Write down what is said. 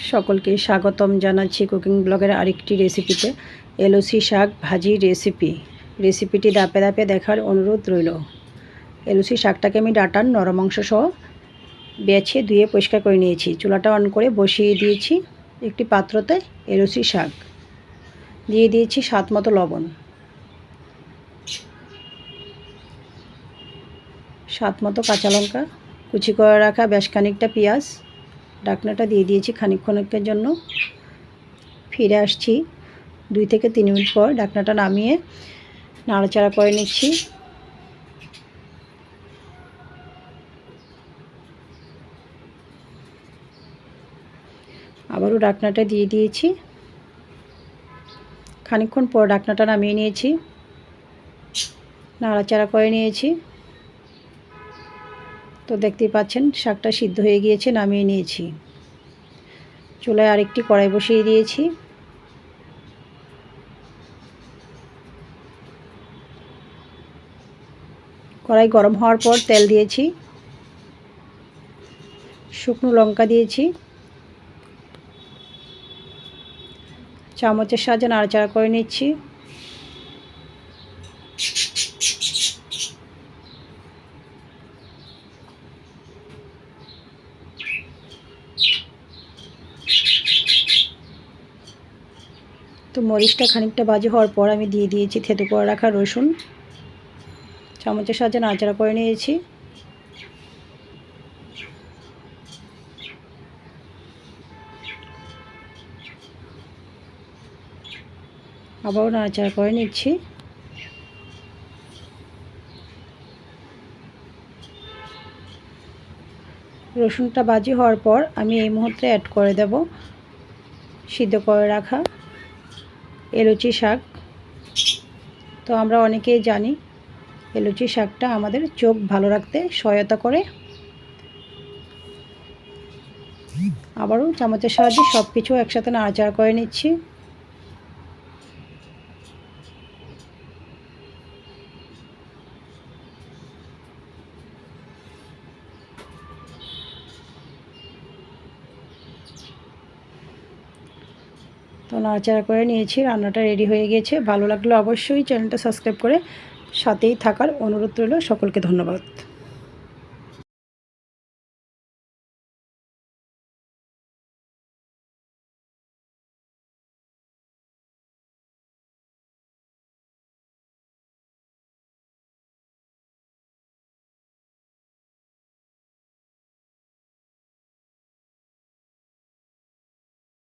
সকলকে স্বাগতম জানাচ্ছি কুকিং ব্লগের আরেকটি রেসিপিতে। এলোচি শাক ভাজি রেসিপিটি ধাপে ধাপে দেখার অনুরোধ রইল। এলোচি শাকটাকে আমি ডাঁটার নরম অংশ সহ বেছে ধুয়ে পরিষ্কার করে নিয়েছি। চুলাটা অন করে বসিয়ে দিয়েছি একটি পাত্রতে এলোচি শাক, দিয়ে দিয়েছি স্বাদ মতো লবণ, স্বাদ মতো কাঁচা লঙ্কা, কুচি করে রাখা বেশ খানিকটা পেঁয়াজ। ঢাকনাটা দিয়ে দিয়েছি খানিকক্ষণের জন্য। ফিরে আসছি 2 থেকে 3 মিনিট পর। ঢাকনাটা নামিয়ে নাড়াচাড়া করে নিচ্ছি। আবারও ঢাকনাটা দিয়ে দিয়েছি। খানিকক্ষণ পর ঢাকনাটা নামিয়ে নিয়েছি, নাড়াচাড়া করে নিয়েছি। তো দেখতেই পাচ্ছেন শাকটা সিদ্ধ হয়ে গিয়েছে, নামিয়ে নিয়েছি। চুলায় আরেকটি কড়াই বসিয়ে দিয়েছি। কড়াই গরম হওয়ার পর তেল দিয়েছি, শুকনো লঙ্কা দিয়েছি, চামচের সাহায্যে নাড়াচাড়া করে নিচ্ছি। তো মরিচটা খানিকটা ভাজি হওয়ার পর আমি দিয়ে দিয়েছি থেতো করে রাখা রসুন, চামচের সাহায্যে নাড়াচাড়া করে নিয়েছি। আবারও নাড়াচাড়া করে নিচ্ছি। রসুনটা ভাজি হওয়ার পর আমি এই মুহূর্তে অ্যাড করে দেব সিদ্ধ করে রাখা এলোচি শাক। তো আমরা অনেকেই জানি এলোচি শাকটা আমাদের চোখ ভালো রাখতে সহায়তা করে। আবারও চামচের সাহায্যে সব কিছু একসাথে নাড়াচাড়া করে নিচ্ছি। তো নাড়াচাড়া করে নিয়েছি, রান্নাটা রেডি হয়ে গেছে। ভালো লাগলে অবশ্যই চ্যানেলটা সাবস্ক্রাইব করে সাথেই থাকার অনুরোধ রইল। সকলকে ধন্যবাদ।